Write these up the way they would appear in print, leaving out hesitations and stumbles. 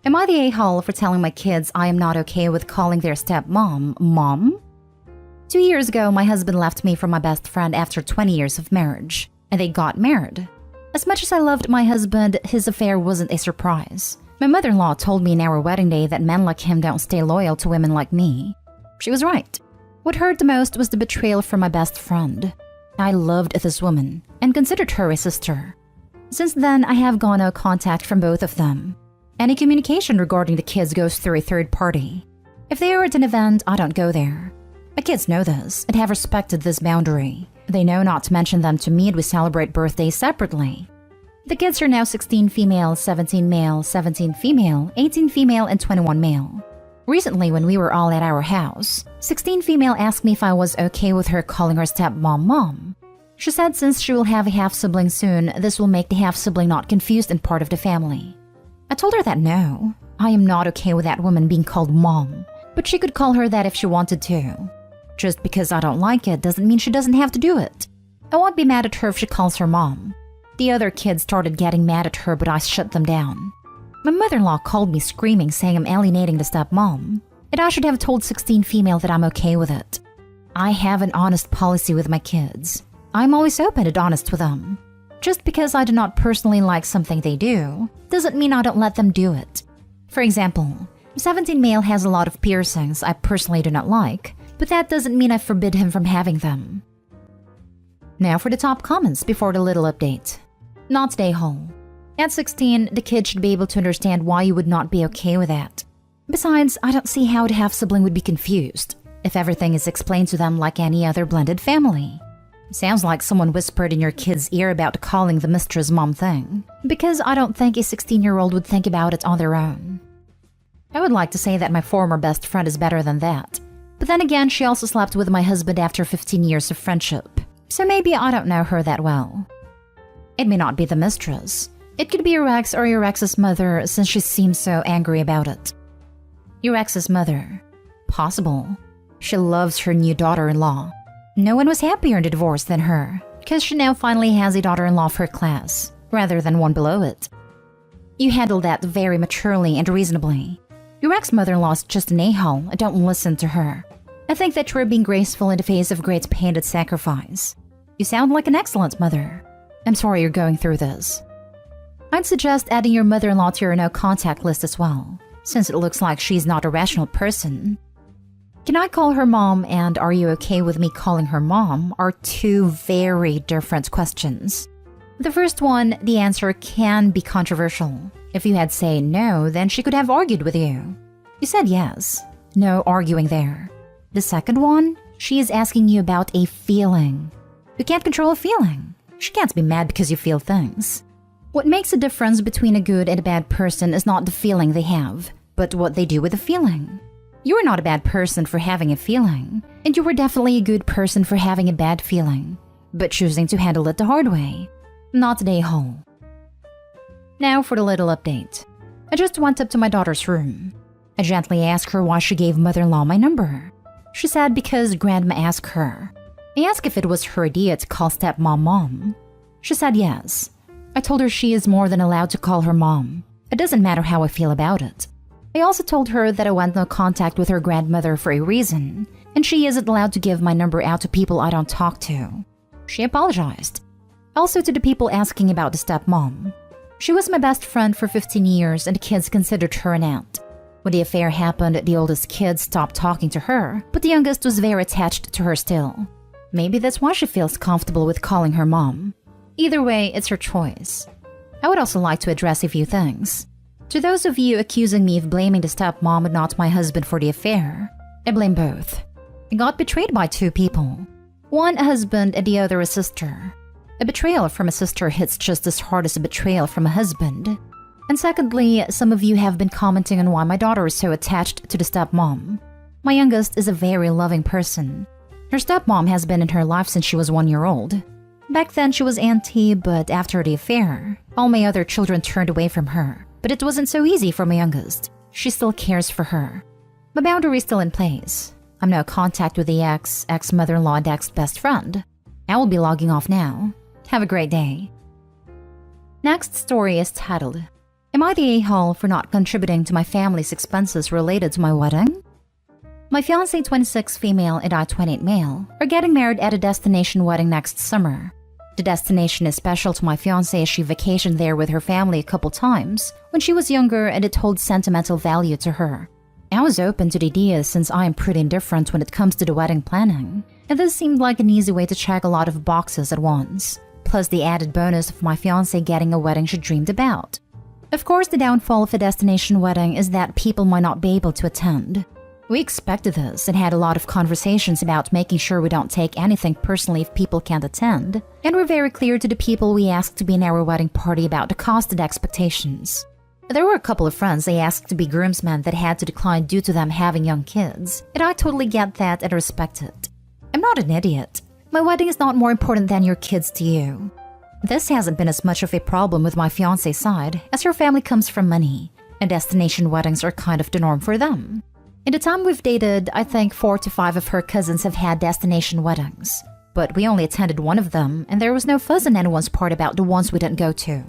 Am I the a-hole for telling my kids I am not okay with calling their stepmom mom? 2 years ago, my husband left me for my best friend after 20 years of marriage, and they got married. As much as I loved my husband, his affair wasn't a surprise. My mother-in-law told me in our wedding day that men like him don't stay loyal to women like me. She was right. What hurt the most was the betrayal from my best friend. I loved this woman and considered her a sister. Since then, I have gone no contact from both of them. Any communication regarding the kids goes through a third party. If they are at an event, I don't go there. My kids know this and have respected this boundary. They know not to mention them to me and we celebrate birthdays separately. The kids are now 16 female, 17 male, 17 female, 18 female, and 21 male. Recently, when we were all at our house, 16 female asked me if I was okay with her calling her stepmom mom. She said since she will have a half-sibling soon, this will make the half-sibling not confused and part of the family. I told her that no, I am not okay with that woman being called mom, but she could call her that if she wanted to. Just because I don't like it doesn't mean she doesn't have to do it. I won't be mad at her if she calls her mom. The other kids started getting mad at her, but I shut them down. My mother-in-law called me screaming, saying I'm alienating the stepmom, and I should have told 16 female that I'm okay with it. I have an honest policy with my kids. I'm always open and honest with them. Just because I do not personally like something they do, doesn't mean I don't let them do it. For example, 17 male has a lot of piercings I personally do not like, but that doesn't mean I forbid him from having them. Now for the top comments before the little update. Not today, hole. At 16, the kid should be able to understand why you would not be okay with that. Besides, I don't see how the half-sibling would be confused if everything is explained to them like any other blended family. Sounds like someone whispered in your kid's ear about calling the mistress mom thing, because I don't think a 16-year-old would think about it on their own. I would like to say that my former best friend is better than that, but then again, she also slept with my husband after 15 years of friendship, so maybe I don't know her that well. It may not be the mistress. It could be your ex or your ex's mother since she seems so angry about it. Your ex's mother. Possible. She loves her new daughter-in-law. No one was happier in the divorce than her, because she now finally has a daughter-in-law for her class, rather than one below it. You handled that very maturely and reasonably. Your ex-mother-in-law is just an a-hole, and don't listen to her. I think that you're being graceful in the face of great pain and sacrifice. You sound like an excellent mother. I'm sorry you're going through this. I'd suggest adding your mother-in-law to your no-contact list as well, since it looks like she's not a rational person. Can I call her mom and are you okay with me calling her mom are two very different questions. The first one, the answer can be controversial. If you had said no, then she could have argued with you. You said yes. No arguing there. The second one, she is asking you about a feeling. You can't control a feeling. She can't be mad because you feel things. What makes a difference between a good and a bad person is not the feeling they have, but what they do with the feeling. You are not a bad person for having a feeling, and you were definitely a good person for having a bad feeling, but choosing to handle it the hard way. Not today, hole. Now for the little update. I just went up to my daughter's room. I gently asked her why she gave mother-in-law my number. She said because grandma asked her. I asked if it was her idea to call stepmom mom. She said yes. I told her she is more than allowed to call her mom. It doesn't matter how I feel about it. I also told her that I went no contact with her grandmother for a reason, and she isn't allowed to give my number out to people I don't talk to. She apologized. Also to the people asking about the stepmom. She was my best friend for 15 years and the kids considered her an aunt. When the affair happened, the oldest kid stopped talking to her, but the youngest was very attached to her still. Maybe that's why she feels comfortable with calling her mom. Either way, it's her choice. I would also like to address a few things. To those of you accusing me of blaming the stepmom and not my husband for the affair, I blame both. I got betrayed by two people. One a husband and the other a sister. A betrayal from a sister hits just as hard as a betrayal from a husband. And secondly, some of you have been commenting on why my daughter is so attached to the stepmom. My youngest is a very loving person. Her stepmom has been in her life since she was 1 year old. Back then she was auntie, but after the affair, all my other children turned away from her. But it wasn't so easy for my youngest. She still cares for her. My boundary is still in place. I'm no contact with the ex-mother-in-law and ex-best friend. I will be logging off now. Have a great day. Next story is titled, Am I the a-hole for not contributing to my family's expenses related to my wedding? My fiancé, 26 female, and I, 28 male, are getting married at a destination wedding next summer. The destination is special to my fiancé as she vacationed there with her family a couple times when she was younger, and it holds sentimental value to her. I was open to the idea since I am pretty indifferent when it comes to the wedding planning, and this seemed like an easy way to check a lot of boxes at once, plus the added bonus of my fiancé getting a wedding she dreamed about. Of course, the downfall of a destination wedding is that people might not be able to attend. We expected this and had a lot of conversations about making sure we don't take anything personally if people can't attend, and we're very clear to the people we asked to be in our wedding party about the cost and expectations. There were a couple of friends they asked to be groomsmen that had to decline due to them having young kids, and I totally get that and respect it. I'm not an idiot. My wedding is not more important than your kids to you. This hasn't been as much of a problem with my fiancé's side, as her family comes from money, and destination weddings are kind of the norm for them. In the time we've dated, I think 4 to 5 of her cousins have had destination weddings, but we only attended one of them, and there was no fuss on anyone's part about the ones we didn't go to.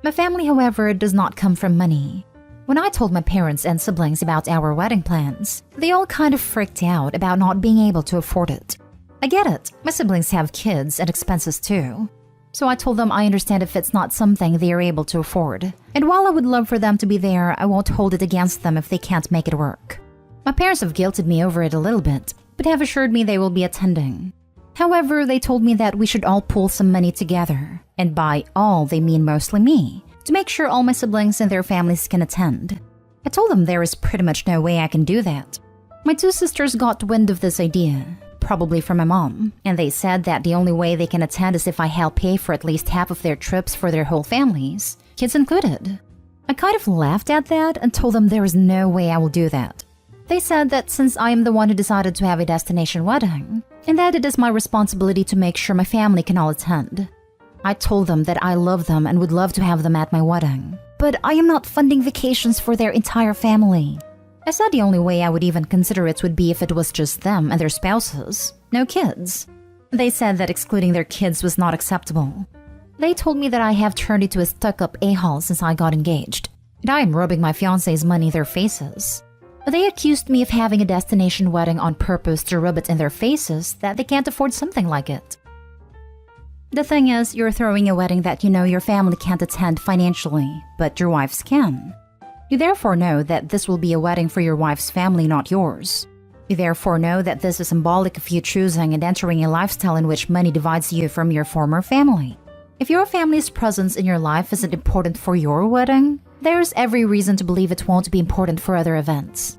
My family, however, does not come from money. When I told my parents and siblings about our wedding plans, they all kind of freaked out about not being able to afford it. I get it, my siblings have kids and expenses too. So I told them I understand if it's not something they are able to afford. And while I would love for them to be there, I won't hold it against them if they can't make it work. My parents have guilted me over it a little bit, but have assured me they will be attending. However, they told me that we should all pool some money together, and by all they mean mostly me, to make sure all my siblings and their families can attend. I told them there is pretty much no way I can do that. My 2 sisters got wind of this idea, probably from my mom, and they said that the only way they can attend is if I help pay for at least half of their trips for their whole families, kids included. I kind of laughed at that and told them there is no way I will do that. They said that since I am the one who decided to have a destination wedding, and that it is my responsibility to make sure my family can all attend. I told them that I love them and would love to have them at my wedding, but I am not funding vacations for their entire family. I said the only way I would even consider it would be if it was just them and their spouses, no kids. They said that excluding their kids was not acceptable. They told me that I have turned into a stuck-up a-hole since I got engaged, and I am rubbing my fiancé's money in their faces. They accused me of having a destination wedding on purpose to rub it in their faces that they can't afford something like it. The thing is, you're throwing a wedding that you know your family can't attend financially, but your wife's can. You therefore know that this will be a wedding for your wife's family, not yours. You therefore know that this is symbolic of you choosing and entering a lifestyle in which money divides you from your former family. If your family's presence in your life isn't important for your wedding, there's every reason to believe it won't be important for other events.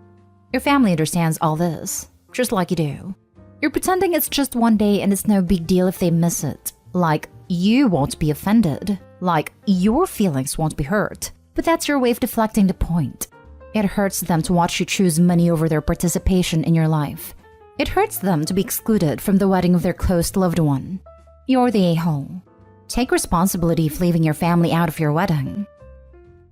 Your family understands all this, just like you do. You're pretending it's just one day and it's no big deal if they miss it. Like, you won't be offended. Like, your feelings won't be hurt. But that's your way of deflecting the point. It hurts them to watch you choose money over their participation in your life. It hurts them to be excluded from the wedding of their close loved one. You're the a-hole. Take responsibility for leaving your family out of your wedding.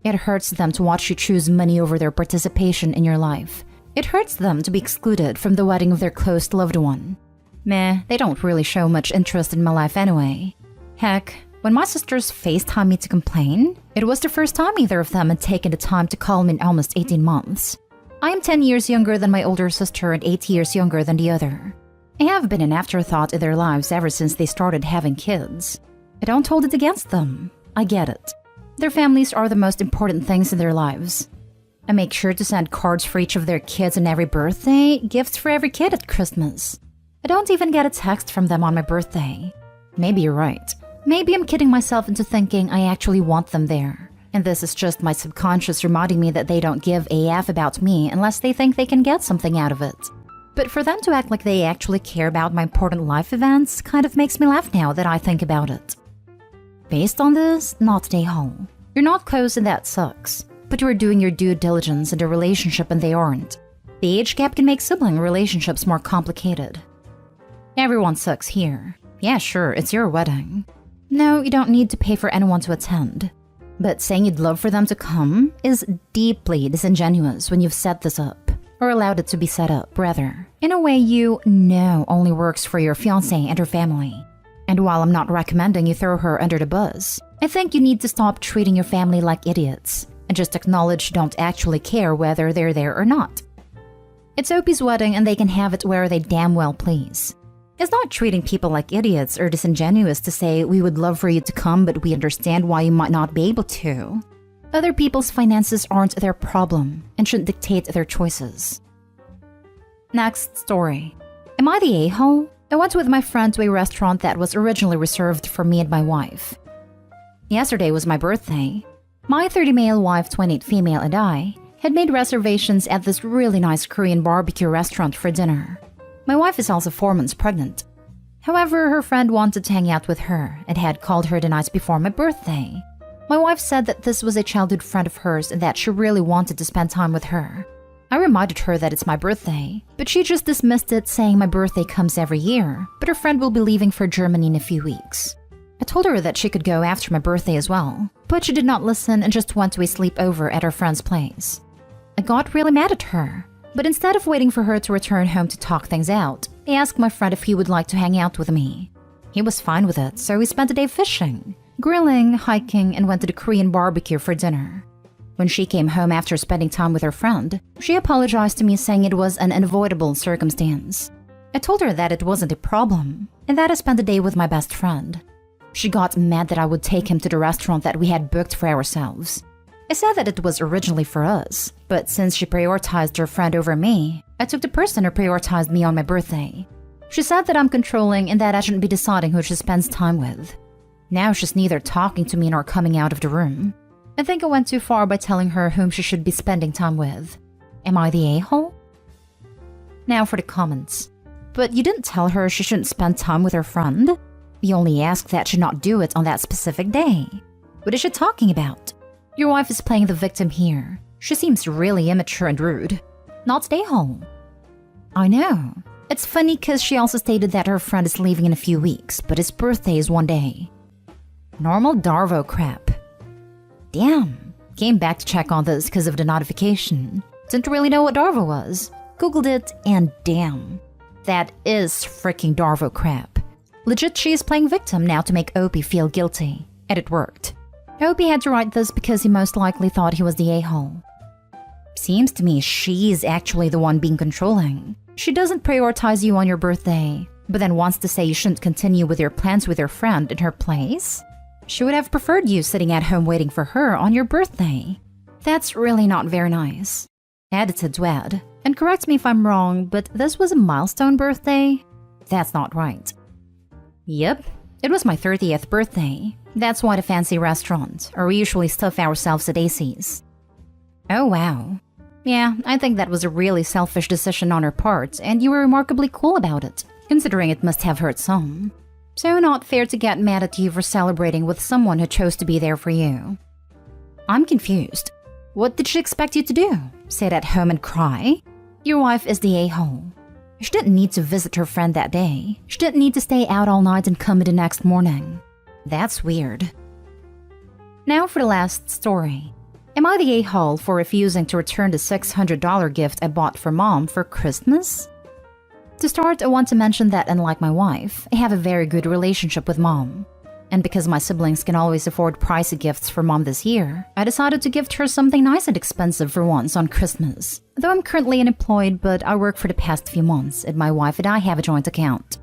It hurts them to watch you choose money over their participation in your life. It hurts them to be excluded from the wedding of their close loved one. Meh, they don't really show much interest in my life anyway. Heck, when my sisters FaceTime me to complain, it was the first time either of them had taken the time to call me in almost 18 months. I am 10 years younger than my older sister and 8 years younger than the other. I have been an afterthought in their lives ever since they started having kids. I don't hold it against them. I get it. Their families are the most important things in their lives. I make sure to send cards for each of their kids on every birthday, gifts for every kid at Christmas. I don't even get a text from them on my birthday. Maybe you're right. Maybe I'm kidding myself into thinking I actually want them there. And this is just my subconscious reminding me that they don't give a f about me unless they think they can get something out of it. But for them to act like they actually care about my important life events kind of makes me laugh now that I think about it. Based on this, not a hole. You're not close and that sucks. But you are doing your due diligence in the relationship and they aren't. The age gap can make sibling relationships more complicated. Everyone sucks here. Yeah, sure, it's your wedding. No, you don't need to pay for anyone to attend. But saying you'd love for them to come is deeply disingenuous when you've set this up, or allowed it to be set up, rather, in a way you know only works for your fiancé and her family. And while I'm not recommending you throw her under the bus, I think you need to stop treating your family like idiots. and just acknowledge you don't actually care whether they're there or not. It's Opie's wedding and they can have it where they damn well please. It's not treating people like idiots or disingenuous to say we would love for you to come but we understand why you might not be able to. Other people's finances aren't their problem and shouldn't dictate their choices. Next story. Am I the a-hole? I went with my friend to a restaurant that was originally reserved for me and my wife. Yesterday was my birthday. My 30 male wife, 28 female and I had made reservations at this really nice Korean barbecue restaurant for dinner. My wife is also 4 months pregnant. However, her friend wanted to hang out with her and had called her the night before my birthday. My wife said that this was a childhood friend of hers and that she really wanted to spend time with her. I reminded her that it's my birthday, but she just dismissed it, saying my birthday comes every year, but her friend will be leaving for Germany in a few weeks. I told her that she could go after my birthday as well, but she did not listen and just went to a sleepover at her friend's place. I got really mad at her. But instead of waiting for her to return home to talk things out, I asked my friend if he would like to hang out with me. He was fine with it, so we spent the day fishing, grilling, hiking, and went to the Korean barbecue for dinner. When she came home after spending time with her friend, she apologized to me, saying it was an unavoidable circumstance. I told her that it wasn't a problem, and that I spent the day with my best friend. She got mad that I would take him to the restaurant that we had booked for ourselves. I said that it was originally for us, but since she prioritized her friend over me, I took the person who prioritized me on my birthday. She said that I'm controlling and that I shouldn't be deciding who she spends time with. Now she's neither talking to me nor coming out of the room. I think I went too far by telling her whom she should be spending time with. Am I the a-hole? Now for the comments. But you didn't tell her she shouldn't spend time with her friend? You only asked that she not do it on that specific day. What is she talking about? Your wife is playing the victim here. She seems really immature and rude. Not the a-hole. I know. It's funny because she also stated that her friend is leaving in a few weeks, but his birthday is one day. Normal Darvo crap. Damn. Came back to check on this because of the notification. Didn't really know what Darvo was. Googled it and damn. That is freaking Darvo crap. Legit, she is playing victim now to make Opie feel guilty. And it worked. Opie had to write this because he most likely thought he was the a-hole. Seems to me she's actually the one being controlling. She doesn't prioritize you on your birthday, but then wants to say you shouldn't continue with your plans with your friend in her place. She would have preferred you sitting at home waiting for her on your birthday. That's really not very nice. Edited Dwed. And correct me if I'm wrong, but this was a milestone birthday? That's not right. Yep, it was my 30th birthday. That's why the fancy restaurant, or we usually stuff ourselves at AC's. Oh wow. Yeah, I think that was a really selfish decision on her part, and you were remarkably cool about it, considering it must have hurt some. So not fair to get mad at you for celebrating with someone who chose to be there for you. I'm confused. What did she expect you to do? Sit at home and cry? Your wife is the a-hole. She didn't need to visit her friend that day. She didn't need to stay out all night and come in the next morning. That's weird. Now for the last story. Am I the a-hole for refusing to return the $600 gift I bought for Mom for Christmas? To start, I want to mention that unlike my wife, I have a very good relationship with Mom. And because my siblings can always afford pricey gifts for Mom this year, I decided to gift her something nice and expensive for once on Christmas. Though I'm currently unemployed, but I work for the past few months, and my wife and I have a joint account.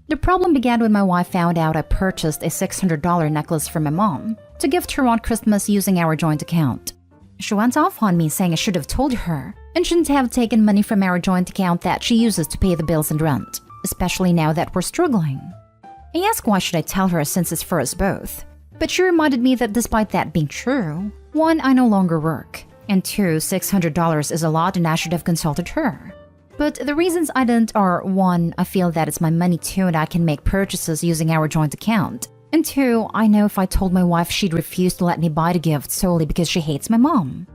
The problem began when my wife found out I purchased a $600 necklace for my mom to gift her on Christmas using our joint account. She went off on me, saying I should have told her and shouldn't have taken money from our joint account that she uses to pay the bills and rent, especially now that we're struggling. I asked why should I tell her since it's for us both, but she reminded me that despite that being true, 1, I no longer work, and 2, $600 is a lot and I should have consulted her. But the reasons I didn't are 1, I feel that it's my money too and I can make purchases using our joint account. And 2, I know if I told my wife she'd refuse to let me buy the gift solely because she hates my mom.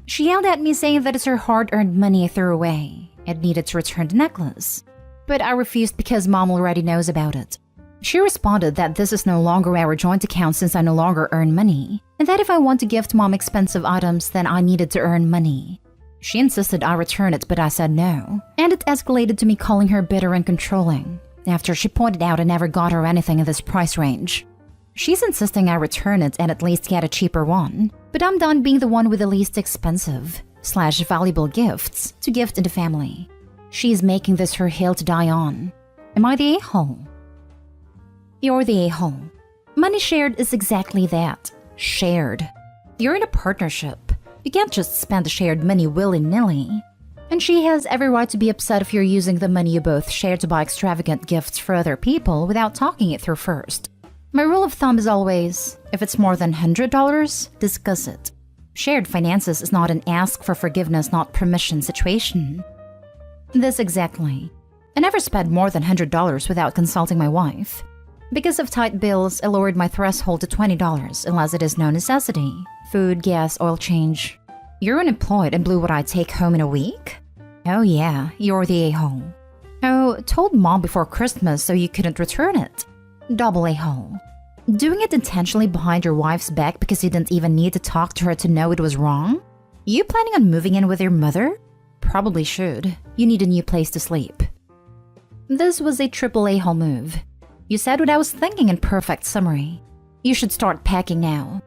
She yelled at me saying that it's her hard-earned money I threw away and needed to return the necklace. But I refused because Mom already knows about it. She responded that this is no longer our joint account since I no longer earn money, and that if I want to gift Mom expensive items then I needed to earn money. She insisted I return it, but I said no, and it escalated to me calling her bitter and controlling, after she pointed out I never got her anything in this price range. She's insisting I return it and at least get a cheaper one, but I'm done being the one with the least expensive / valuable gifts to gift in the family. She's making this her hill to die on. Am I the a-hole? You're the a-hole. Money shared is exactly that. Shared. You're in a partnership. You can't just spend the shared money willy-nilly. And she has every right to be upset if you're using the money you both share to buy extravagant gifts for other people without talking it through first. My rule of thumb is always, if it's more than $100, discuss it. Shared finances is not an ask for forgiveness, not permission situation. This exactly. I never spent more than $100 without consulting my wife. Because of tight bills, I lowered my threshold to $20 unless it is no necessity. Food, gas, oil change. You're unemployed and blew what I take home in a week? Oh yeah, you're the a-hole. Oh, told mom before Christmas so you couldn't return it. Double a-hole. Doing it intentionally behind your wife's back because you didn't even need to talk to her to know it was wrong? You planning on moving in with your mother? Probably should. You need a new place to sleep. This was a triple a-hole move. You said what I was thinking in perfect summary. You should start packing now.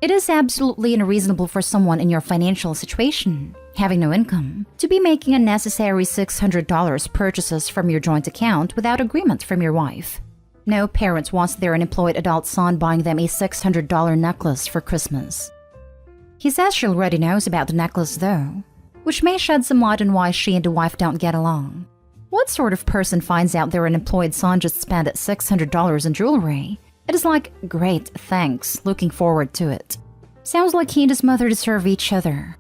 It is absolutely unreasonable for someone in your financial situation, having no income, to be making unnecessary $600 purchases from your joint account without agreement from your wife. No parent wants their unemployed adult son buying them a $600 necklace for Christmas. He says she already knows about the necklace though, which may shed some light on why she and the wife don't get along. What sort of person finds out their unemployed son just spent $600 in jewelry? It is like, great, thanks, looking forward to it. Sounds like he and his mother deserve each other.